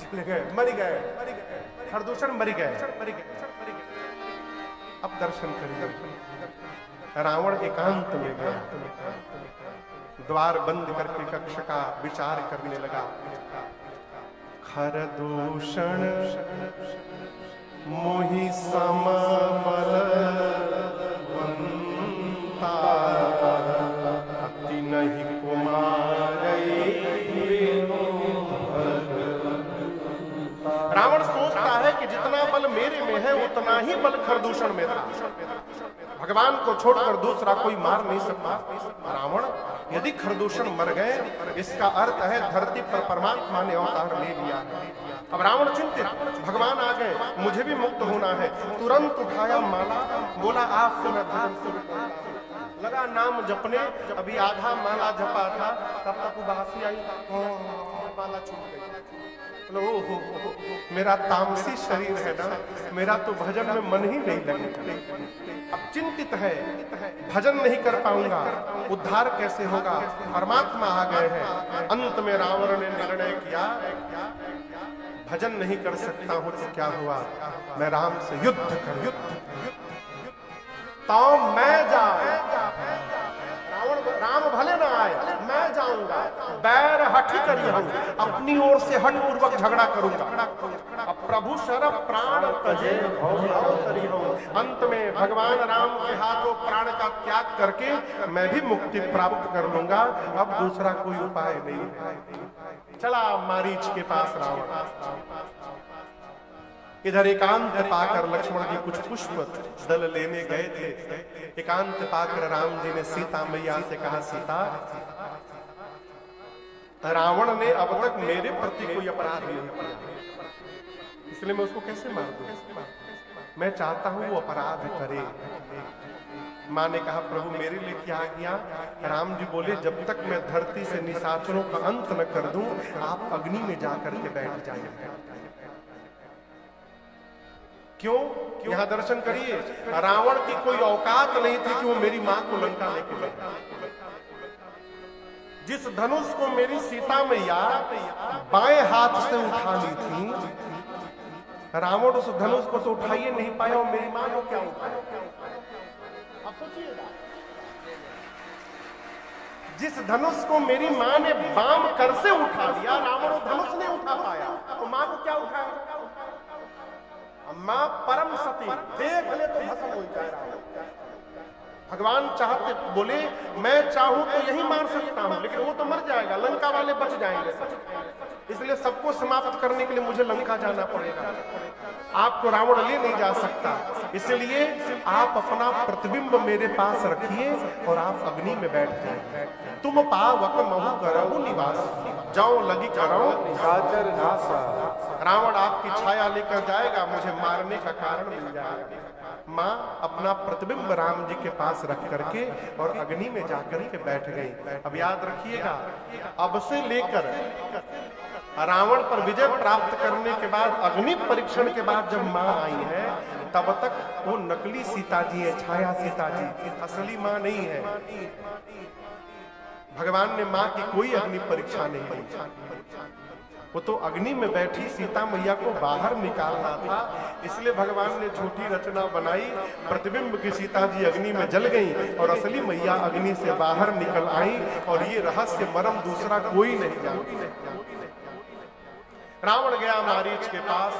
चले गए, मर गए, खरदूषण मर गए। अब दर्शन करिए, रावण एकांत में गया, द्वार बंद करके कक्ष का विचार करने लगा। खरदूषण मोहि समबलवंता, अति नहीं कुमारई। रावण सोचता है कि जितना बल मेरे में है उतना ही बल खरदूषण में था। भगवान को छोड़कर दूसरा कोई मार नहीं सकता। रावण, यदि खरदूषण मर गए इसका अर्थ है धरती पर परमात्मा ने अवतार ले लिया है। अब रावण चिंतित, भगवान आ गए, मुझे भी मुक्त होना है। तुरंत उठाया माला, बोला आपसे मैं भजन शुरू करता हूं। लगा नाम जपने, अभी आधा माला जपा था तब तक उदासी आई, माला छूट गई। ओहो, मेरा तामसी शरीर है ना, मेरा तो भजन में मन ही नहीं लगेगा। अब चिंतित है, भजन नहीं कर पाऊंगा, उद्धार कैसे होगा। परमात्मा आ गए हैं। अंत में रावण ने निर्णय किया, भजन नहीं कर सकता हूं तो क्या हुआ, मैं राम से युद्ध करूं। तो मैं जाऊं, राम भले ना आए, मैं जाऊंगा, बैर हठ करी हूं, अपनी ओर से हठ पूर्वक झगड़ा करूंगा। अब प्रभु शरभ प्राण तजे करी हूं। अंत में भगवान राम के हाथों प्राण का त्याग करके मैं भी मुक्ति प्राप्त कर लूंगा। अब दूसरा कोई उपाय नहीं है। चला मारीच के पास रावण। इधर एकांत पाकर लक्ष्मण जी कुछ पुष्प दल लेने गए थे। एकांत पाकर राम जी ने सीता मैया से कहा, सीता, रावण ने अब तक मेरे प्रति कोई अपराध नहीं किया, इसलिए मैं उसको कैसे मार दूं? मैं चाहता हूं वो अपराध करे। मां ने कहा, प्रभु मेरे लिए क्या आज्ञा? राम जी बोले, जब तक मैं धरती से निशाचरों का अंत न कर दूं आप अग्नि में जाकर के बैठ जाइए। क्यों? यहां दर्शन करिए, रावण की कोई औकात नहीं थी कि वो मेरी मां को लंका लेके जाए। जिस धनुष को मेरी सीता मैया बाएं हाथ से उठा ली थी, रावण उस धनुष को तो उठा ही नहीं पाया, और मेरी मां को क्या उठाया? आप सोचिएगा, जिस धनुष को मेरी मां ने बाम कर से उठा लिया, रावण उस धनुष नहीं उठा पाया, तो मां को क्या उठाया? मां परम सती, देख ले तो भस्म हो जाएगा। भगवान चाहते, बोले मैं चाहूं तो यही मार सकता हूं, लेकिन वो तो मर जाएगा, लंका वाले बच जाएंगे, इसलिए सबको समाप्त करने के लिए मुझे लंका जाना पड़ेगा। आपको रावण ले नहीं जा सकता, इसलिए आप अपना प्रतिबिंब मेरे पास रखिए और आप अग्नि में बैठ जाइए। तुम पावक महु करहु निवास, जाओ लगी करो साचर नासा। रावण आपकी छाया लेकर जाएगा, मुझे मारने का कारण मिल जाएगा। मां अपना प्रतिबिंब राम जी के पास रख करके और अग्नि में जाकर के बैठ गई। अब याद रखिएगा, अब से लेकर रावण पर विजय प्राप्त करने के बाद, अग्नि परीक्षण के बाद जब मां आई है, तब तक वो नकली सीता जी है, छाया सीता जी, असली मां नहीं है। भगवान ने मां की कोई अग्नि परीक्षा नहीं दी, वो तो अग्नि में बैठी सीता मैया को बाहर निकालना था, इसलिए भगवान ने झूठी रचना बनाई। प्रतिबिंब की सीता जी अग्नि में जल गई और असली मैया अग्नि से बाहर निकल आई, और ये रहस्य मर्म दूसरा कोई नहीं जानता। रावण गया मारीच के पास।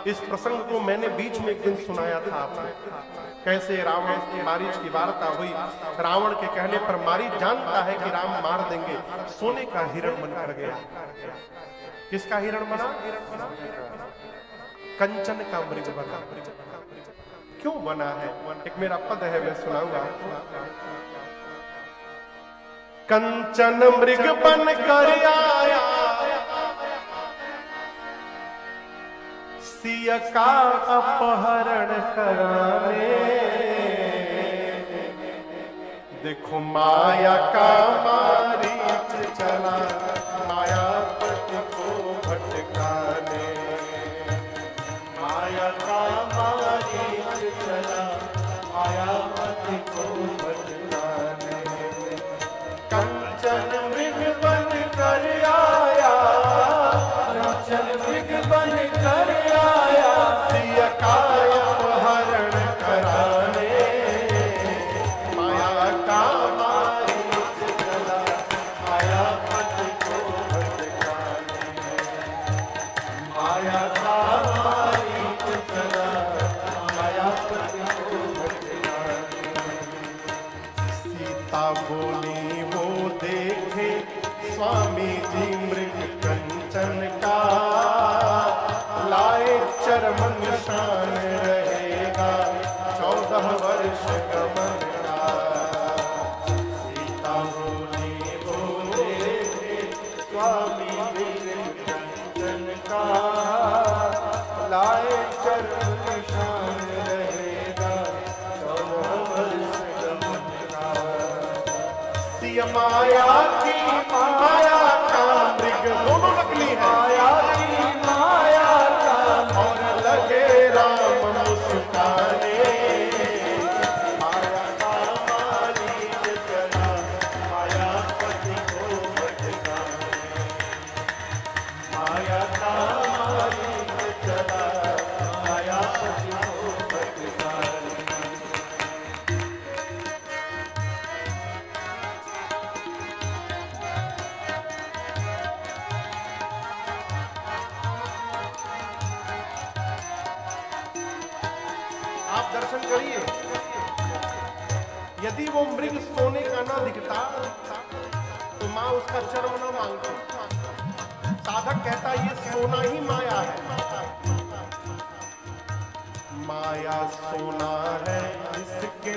इस प्रसंग को मैंने बीच में एक दिन सुनाया था आपको, कैसे रावण की मारीच की वार्ता हुई। रावण के कहने पर मारीच जानता है कि राम मार देंगे, सोने का हिरण बनकर गया। किसका हिरण बना? कंचन का मृग बना। क्यों बना है? एक मेरा पद है, मैं सुनाऊंगा। कंचन मृग बन कर आया, सिया का अपहरण कराने। देखो माया का मारीच चला, मायापति को भटकाने। माया का मारीच चला, मायापति को भटकाने। कंचन मृग बन कर आया, कंचन मृग बन चंदन का लाए चरण निशान रहेगा 14 वर्ष गमन का। सिया माया की माया का मृग दोनों नकली है, माया की माया का और लगे राम मुस्काने। माया का मारीच चला मायापति को भटकाने। माया का मारीच चला मायापति को भटकाने। आप दर्शन करिए, यदि वो मृग सोने का ना दिखता तो माँ उसका चर्म ना मांगती। साधक कहता ये सोना ही माया है। माया सोना है जिसके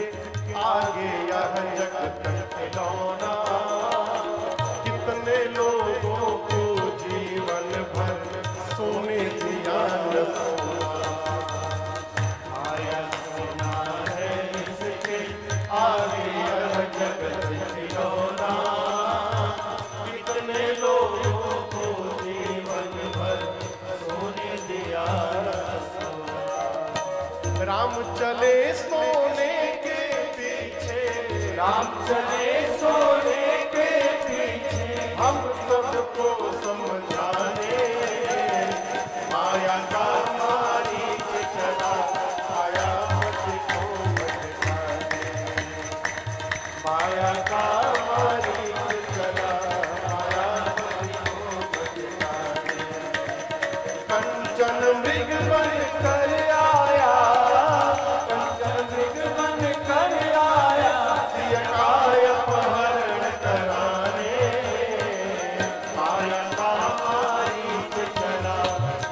आगे यह जगत खिलौना। कितने लोगों को जीवन भर सोने दिया न सोना। माया सोना है इसके आगे यह जगत खिलौना। कितने लोगों को जीवन भर सोने दिया सोना। राम चले सोने के पीछे, राम चले सोने के पीछे हम सबको समझाने। माया का मारीच चला मायापति को भटकाने। माया का मारीच चला मायापति को भटकाने। कंचन मृग बन कर आया कंचन मृग बन कर आया सिया काय अपहरण कराने। माया का मारीच चला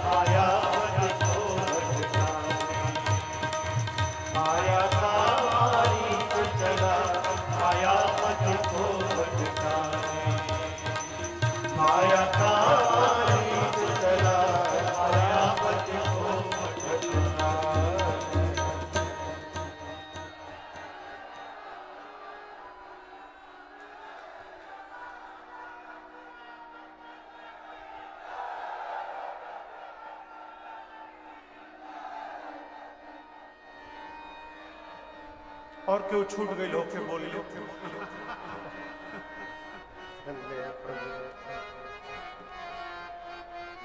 मायापति को भटकाने। माया का मारीच चला मायापति को भटकाने। माया का मारीच चला मायापति को भटकाने। और क्यों छूट गई लोग के बोल लो।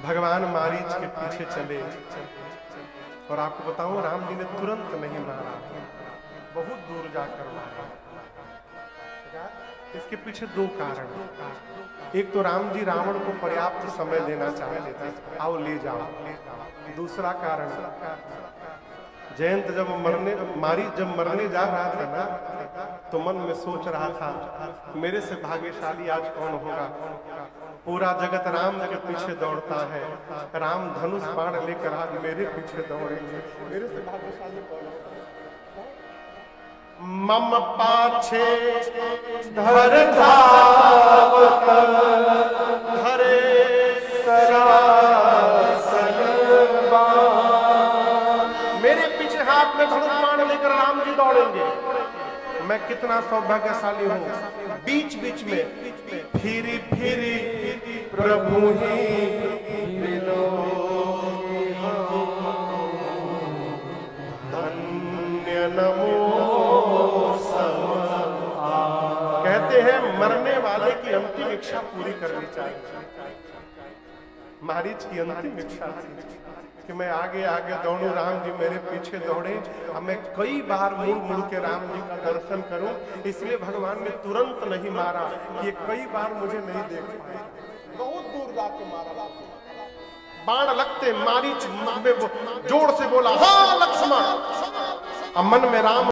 भगवान मारीच के पीछे चले, और आपको बताऊं राम जी ने तुरंत नहीं मारा, बहुत दूर जाकर मारा। इसके पीछे दो कारण। एक तो राम जी रावण को पर्याप्त समय देना चाहते थे, आओ ले जाओ। दूसरा कारण, जयंत जब मरने जा रहा था ना, तो मन में सोच रहा था मेरे से भाग्यशाली आज कौन होगा। पूरा जगत राम के पीछे दौड़ता है, राम धनुष बाण लेकर आज मेरे पीछे दौड़ेंगे, मेरे से भाग्यशाली कौन होगा। मम पाछे धर धावत हरे सरासन बाण। मेरे पीछे हाथ में धनुष बाण लेकर राम जी दौड़ेंगे। मैं कितना सौभाग्यशाली हूँ। बीच बीच में फिरी फिरी प्रभु ही मिलो, धन्य नमो सम। कहते हैं मरने वाले की अंतिम इच्छा पूरी करनी चाहिए। मारीच की अंतिम इच्छा थी कि मैं आगे आगे दौड़ूं, राम जी मेरे पीछे दौड़े, अब मैं कई बार मुड़ मुड़ के राम जी का दर्शन करूं। इसलिए भगवान ने तुरंत नहीं मारा कि ये कई बार मुझे नहीं देख पाए, बहुत दूर जाके मारा। बाण लगते मारीच जोर से बोला, हाँ लक्ष्मण। अब मन में राम